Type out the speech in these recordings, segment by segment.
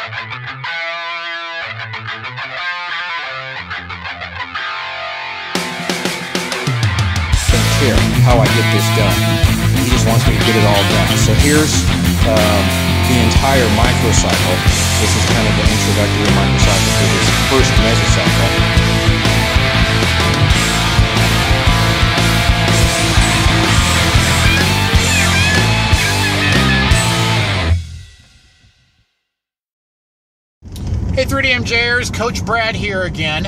Care how I get this done. He just wants me to get it all done. So here's the entire microcycle. This is kind of the introductory microcycle for this first mesocycle. Hey 3DMJers, Coach Brad here again.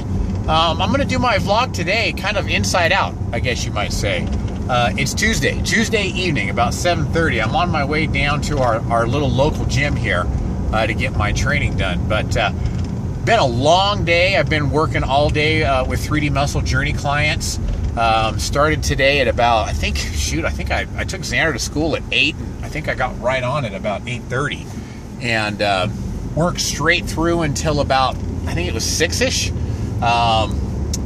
I'm going to do my vlog today kind of inside out, I guess you might say. It's Tuesday evening, about 7:30. I'm on my way down to our little local gym here to get my training done. But been a long day. I've been working all day with 3D Muscle Journey clients. Started today at about, I think I took Xander to school at 8, and I think I got right on at about 8:30. And worked straight through until about, I think it was 6-ish.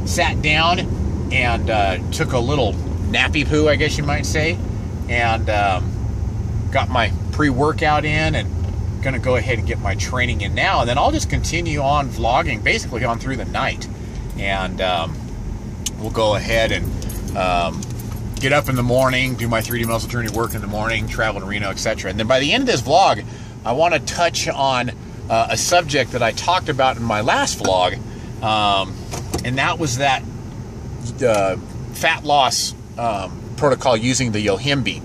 Sat down and took a little nappy poo, I guess you might say, and got my pre-workout in, and gonna go ahead and get my training in now, and then I'll just continue on vlogging basically on through the night, and we'll go ahead and get up in the morning, do my 3D Muscle Journey work in the morning, travel to Reno, etc. And then by the end of this vlog, I want to touch on a subject that I talked about in my last vlog, and that was that fat loss protocol using the yohimbine.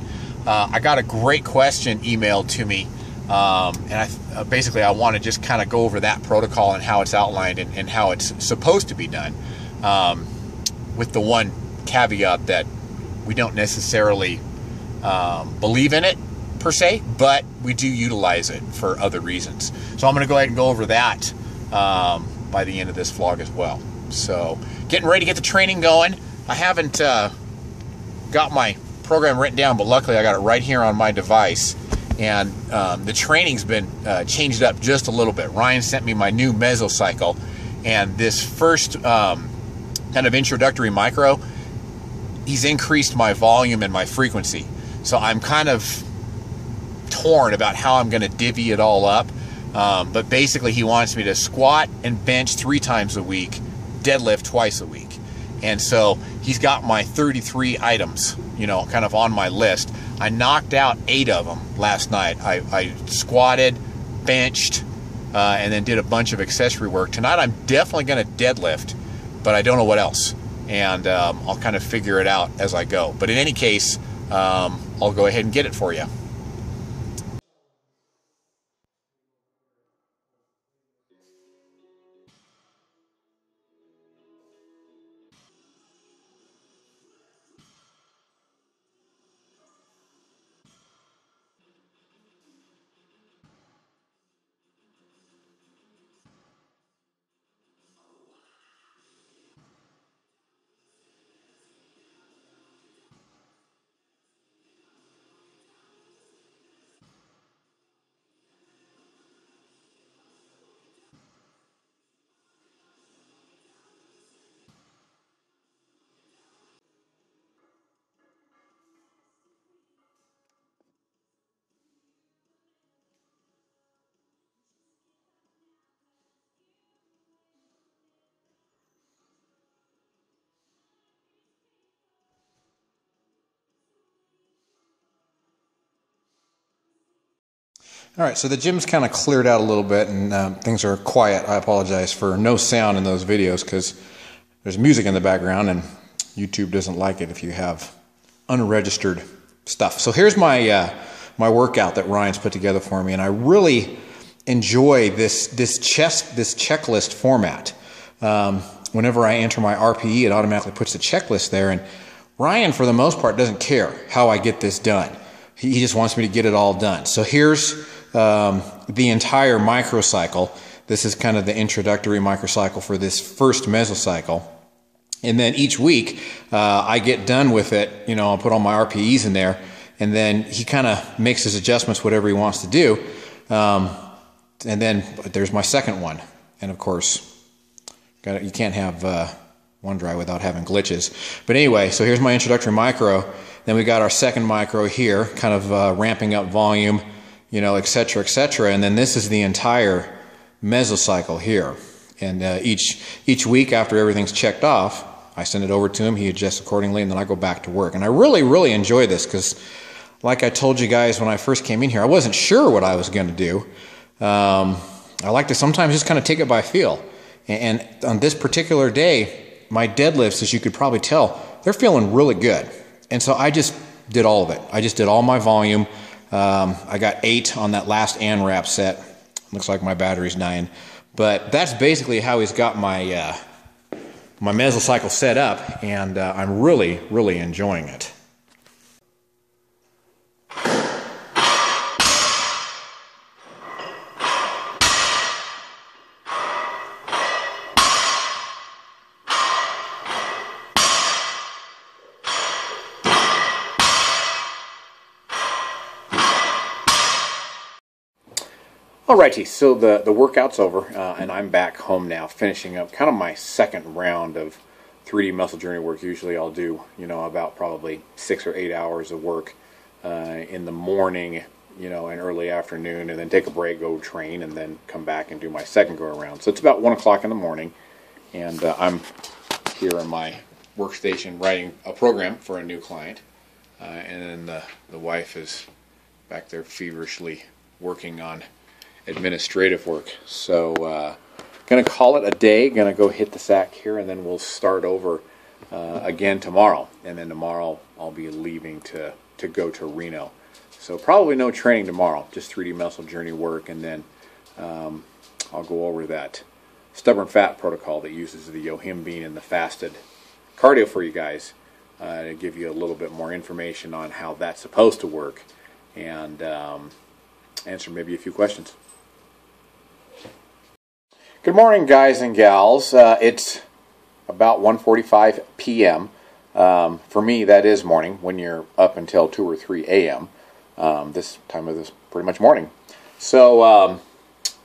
I got a great question emailed to me, and basically I want to just kind of go over that protocol and how it's outlined and how it's supposed to be done, with the one caveat that we don't necessarily believe in it per se, but we do utilize it for other reasons. So I'm going to go ahead and go over that by the end of this vlog as well. So getting ready to get the training going. I haven't got my program written down, but luckily I got it right here on my device, and the training's been changed up just a little bit. Ryan sent me my new mesocycle, and this first kind of introductory micro, he's increased my volume and my frequency. So I'm kind of torn about how I'm going to divvy it all up, but basically he wants me to squat and bench 3 times a week, deadlift twice a week. And so he's got my 33 items, you know, kind of on my list. I knocked out 8 of them last night. I squatted, benched, and then did a bunch of accessory work. Tonight I'm definitely going to deadlift, but I don't know what else. And I'll kind of figure it out as I go. But in any case, I'll go ahead and get it for you. All right, so the gym's kind of cleared out a little bit, and things are quiet. I apologize for no sound in those videos because there's music in the background, and YouTube doesn't like it if you have unregistered stuff. So here's my my workout that Ryan's put together for me, and I really enjoy this checklist format. Whenever I enter my RPE, it automatically puts the checklist there, and Ryan, for the most part, doesn't care how I get this done. He just wants me to get it all done. So here's the entire microcycle. This is kind of the introductory microcycle for this first mesocycle. And then each week, I get done with it. You know, I'll put all my RPEs in there, and then he kind of makes his adjustments, whatever he wants to do. And then there's my second one. And of course, you can't have OneDrive without having glitches. But anyway, so here's my introductory micro. Then we got our second micro here, kind of ramping up volume, you know, etc., etc. And then this is the entire mesocycle here. And each week after everything's checked off, I send it over to him, he adjusts accordingly, and then I go back to work. And I really enjoy this because, like I told you guys when I first came in here, I wasn't sure what I was going to do. I like to sometimes just kind of take it by feel. And on this particular day, my deadlifts, as you could probably tell, they're feeling really good. And so I just did all of it. I just did all my volume. I got 8 on that last ANRAP set. Looks like my battery's dying. But that's basically how he's got my my mesocycle set up, and I'm really enjoying it. Alrighty, so the workout's over, and I'm back home now, finishing up kind of my second round of 3D muscle journey work. Usually I'll do, about probably 6 or 8 hours of work in the morning, and early afternoon, and then take a break, go train, and then come back and do my second go around. So it's about 1 o'clock in the morning, and I'm here on my workstation writing a program for a new client, and then the wife is back there feverishly working on administrative work. So gonna call it a day, gonna go hit the sack here, and then we'll start over again tomorrow, and then tomorrow I'll be leaving to go to Reno. So probably no training tomorrow, just 3D muscle journey work, and then I'll go over that stubborn fat protocol that uses the yohimbine and the fasted cardio for you guys to give you a little bit more information on how that's supposed to work, and answer maybe a few questions. Good morning, guys and gals. It's about 1:45 p.m. For me, that is morning when you're up until 2 or 3 a.m. This time of this pretty much morning. So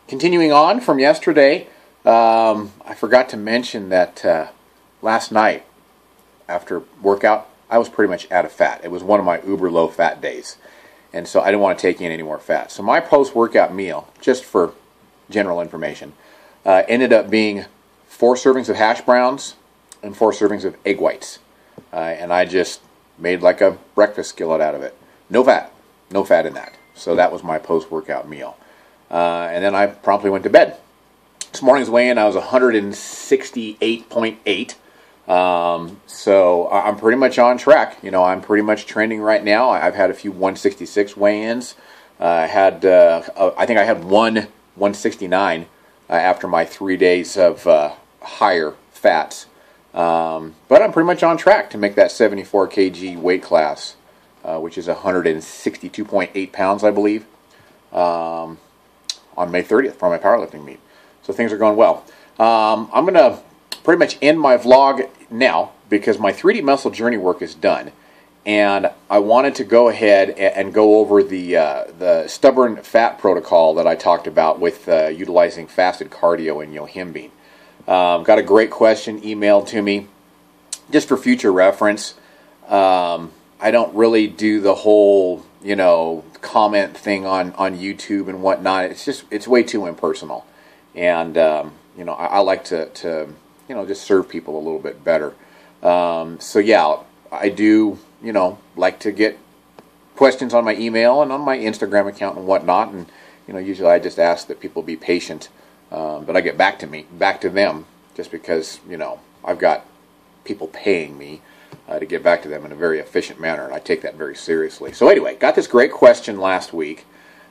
continuing on from yesterday, I forgot to mention that last night after workout, I was pretty much out of fat. It was one of my uber low fat days, and so I didn't want to take in any more fat. So my post-workout meal, just for general information, ended up being 4 servings of hash browns and 4 servings of egg whites. And I just made like a breakfast skillet out of it. No fat in that. So that was my post-workout meal. And then I promptly went to bed. This morning's weigh-in, I was 168.8. So I'm pretty much on track. I'm pretty much trending right now. I've had a few 166 weigh-ins. I think I had one 169 after my 3 days of higher fats. But I'm pretty much on track to make that 74 kg weight class, which is 162.8 pounds, I believe, on May 30th for my powerlifting meet. So things are going well. I'm going to pretty much end my vlog now because my 3D muscle journey work is done. And I wanted to go ahead and go over the stubborn fat protocol that I talked about with utilizing fasted cardio and yohimbine. Got a great question emailed to me. Just for future reference, I don't really do the whole, comment thing on YouTube and whatnot. It's way too impersonal. And, I like to just serve people a little bit better. So yeah, I do, like to get questions on my email and on my Instagram account and whatnot, and usually I just ask that people be patient, but I get back to them, just because I've got people paying me to get back to them in a very efficient manner, and I take that very seriously. So anyway, got this great question last week.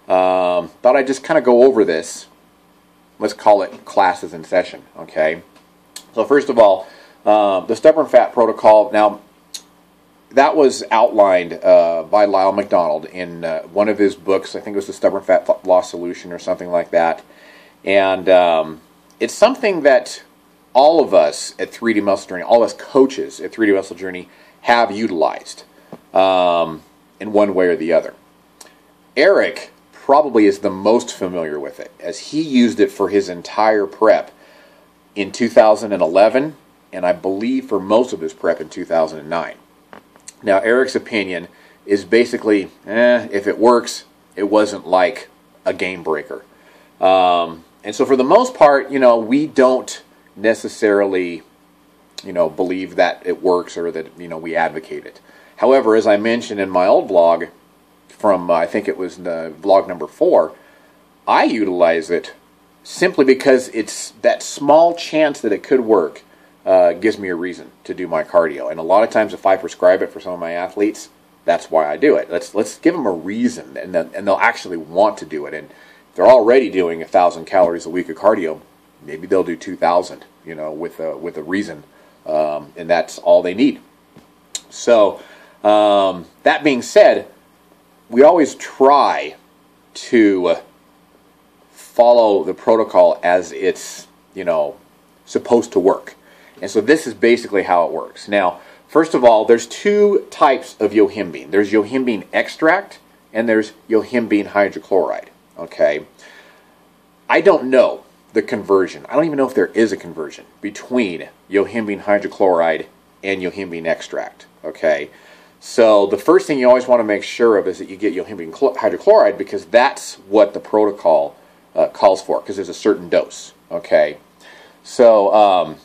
Thought I'd just kind of go over this. Let's call it classes in session, okay? So first of all, the stubborn fat protocol. Now, that was outlined by Lyle McDonald in one of his books. I think it was the Stubborn Fat Loss Solution or something like that. And it's something that all of us at 3D Muscle Journey, all of us coaches at 3D Muscle Journey have utilized in one way or the other. Eric probably is the most familiar with it, as he used it for his entire prep in 2011, and I believe for most of his prep in 2009. Now, Eric's opinion is basically, if it works, it wasn't like a game breaker. And And so for the most part, we don't necessarily, believe that it works or that, we advocate it. However, as I mentioned in my old vlog from, I think it was vlog number 4, I utilize it simply because it's that small chance that it could work gives me a reason to do my cardio. And a lot of times if I prescribe it for some of my athletes, that's why I do it. Let's give them a reason, and they'll actually want to do it. And if they're already doing 1,000 calories a week of cardio, maybe they'll do 2,000, with a reason, and that's all they need. So that being said, we always try to follow the protocol as it's, supposed to work. And so this is basically how it works. Now, first of all, there's 2 types of yohimbine. There's yohimbine extract and there's yohimbine hydrochloride. Okay? I don't know the conversion. I don't even know if there is a conversion between yohimbine hydrochloride and yohimbine extract. Okay? So the first thing you always want to make sure of is that you get yohimbine hydrochloride, because that's what the protocol calls for, because there's a certain dose. Okay? So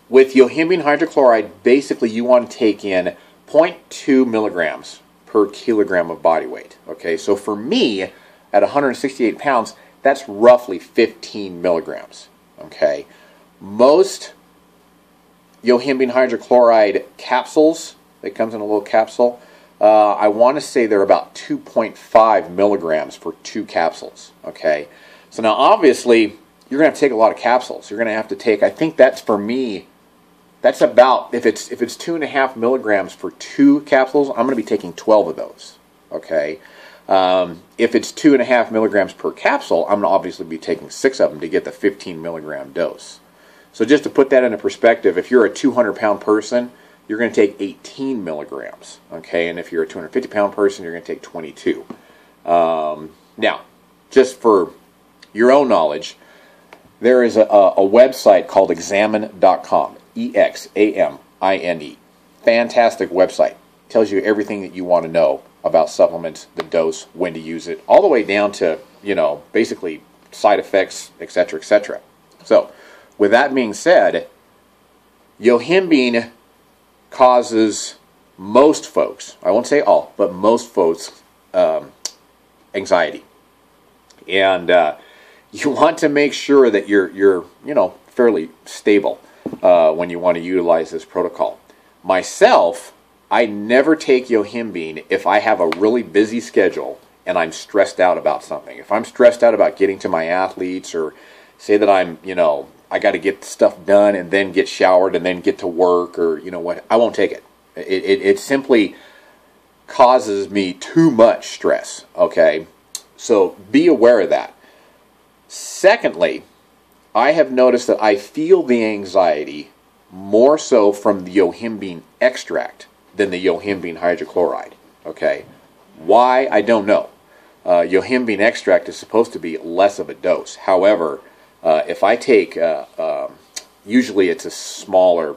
with yohimbine hydrochloride, basically you want to take in 0.2 milligrams per kilogram of body weight. Okay, so for me, at 168 pounds, that's roughly 15 milligrams. Okay, most yohimbine hydrochloride capsules, that comes in a little capsule, I want to say they're about 2.5 milligrams for 2 capsules. Okay, so now obviously you're going to have to take a lot of capsules. You're going to have to take, I think that's for me, that's about, if it's 2.5 milligrams for 2 capsules, I'm going to be taking 12 of those. Okay, if it's 2.5 milligrams per capsule, I'm going to obviously be taking 6 of them to get the 15 milligram dose. So just to put that into perspective, if you're a 200-pound person, you're going to take 18 milligrams. Okay, and if you're a 250-pound person, you're going to take 22. Now, just for your own knowledge, there is a website called examine.com. EXAMINE. Fantastic website. Tells you everything that you want to know about supplements, the dose, when to use it, all the way down to, basically side effects, etc., etc. So, with that being said, yohimbine causes most folks, I won't say all, but most folks, anxiety. And you want to make sure that you're fairly stable when you want to utilize this protocol. Myself, I never take yohimbine if I have a really busy schedule and I'm stressed out about something. If I'm stressed out about getting to my athletes, or say that I'm, I got to get stuff done and then get showered and then get to work, or what, I won't take it. It simply causes me too much stress. Okay, so be aware of that. Secondly, I have noticed that I feel the anxiety more so from the yohimbine extract than the yohimbine hydrochloride. Okay, why? I don't know. Yohimbine extract is supposed to be less of a dose. However, if I take, usually it's a smaller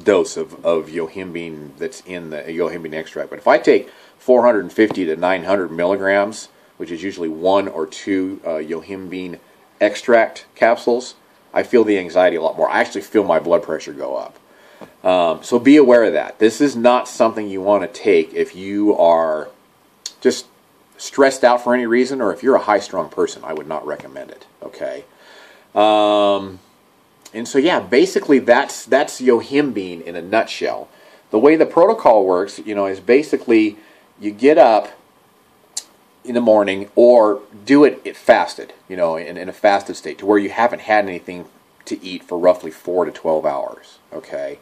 dose of yohimbine that's in the yohimbine extract. But if I take 450 to 900 milligrams, which is usually 1 or 2 yohimbine extract capsules, I feel the anxiety a lot more. I actually feel my blood pressure go up. So be aware of that. This is not something you want to take if you are just stressed out for any reason, or if you're a high-strung person. I would not recommend it. Okay. And so yeah, basically that's yohimbine in a nutshell. The way the protocol works, is basically you get up in the morning, or do it fasted, in a fasted state, to where you haven't had anything to eat for roughly 4 to 12 hours. Okay.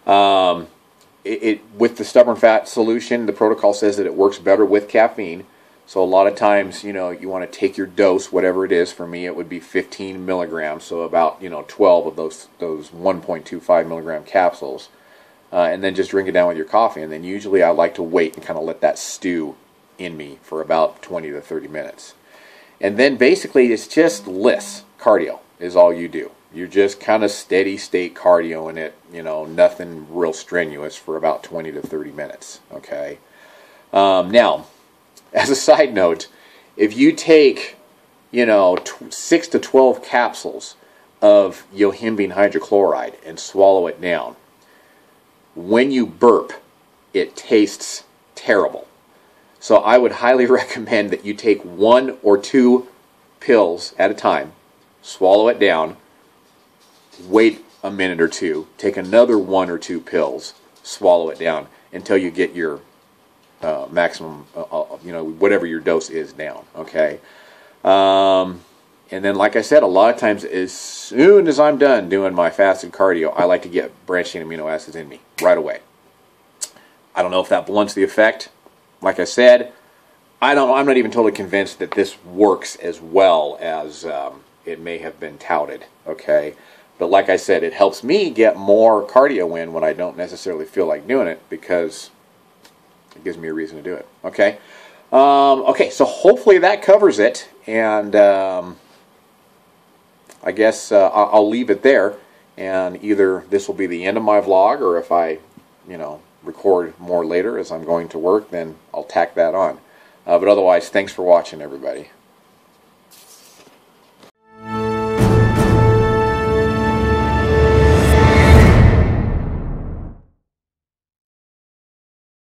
With the stubborn fat solution, the protocol says that it works better with caffeine. So a lot of times, you want to take your dose, whatever it is. For me, it would be 15 milligrams, so about 12 of those 1.25 milligram capsules, and then just drink it down with your coffee. And then usually I like to wait and kind of let that stew in me for about 20 to 30 minutes. And then basically it's just LISS cardio is all you do. You're just kind of steady state cardio in it, nothing real strenuous, for about 20 to 30 minutes. Okay. Now, as a side note, if you take, 6 to 12 capsules of yohimbine hydrochloride and swallow it down, when you burp, it tastes terrible. So I would highly recommend that you take 1 or 2 pills at a time, swallow it down, wait a minute or two, take another 1 or 2 pills, swallow it down until you get your maximum, whatever your dose is down, okay? And then, like I said, a lot of times as soon as I'm done doing my fasted cardio, I like to get branched chain amino acids in me right away. I don't know if that blunts the effect. Like I said, I'm not even totally convinced that this works as well as it may have been touted, okay? But like I said, it helps me get more cardio in when I don't necessarily feel like doing it, because it gives me a reason to do it, okay? Okay, so hopefully that covers it, and I guess I'll leave it there, and either this will be the end of my vlog, or if I, record more later as I'm going to work, then I'll tack that on. But otherwise, thanks for watching, everybody.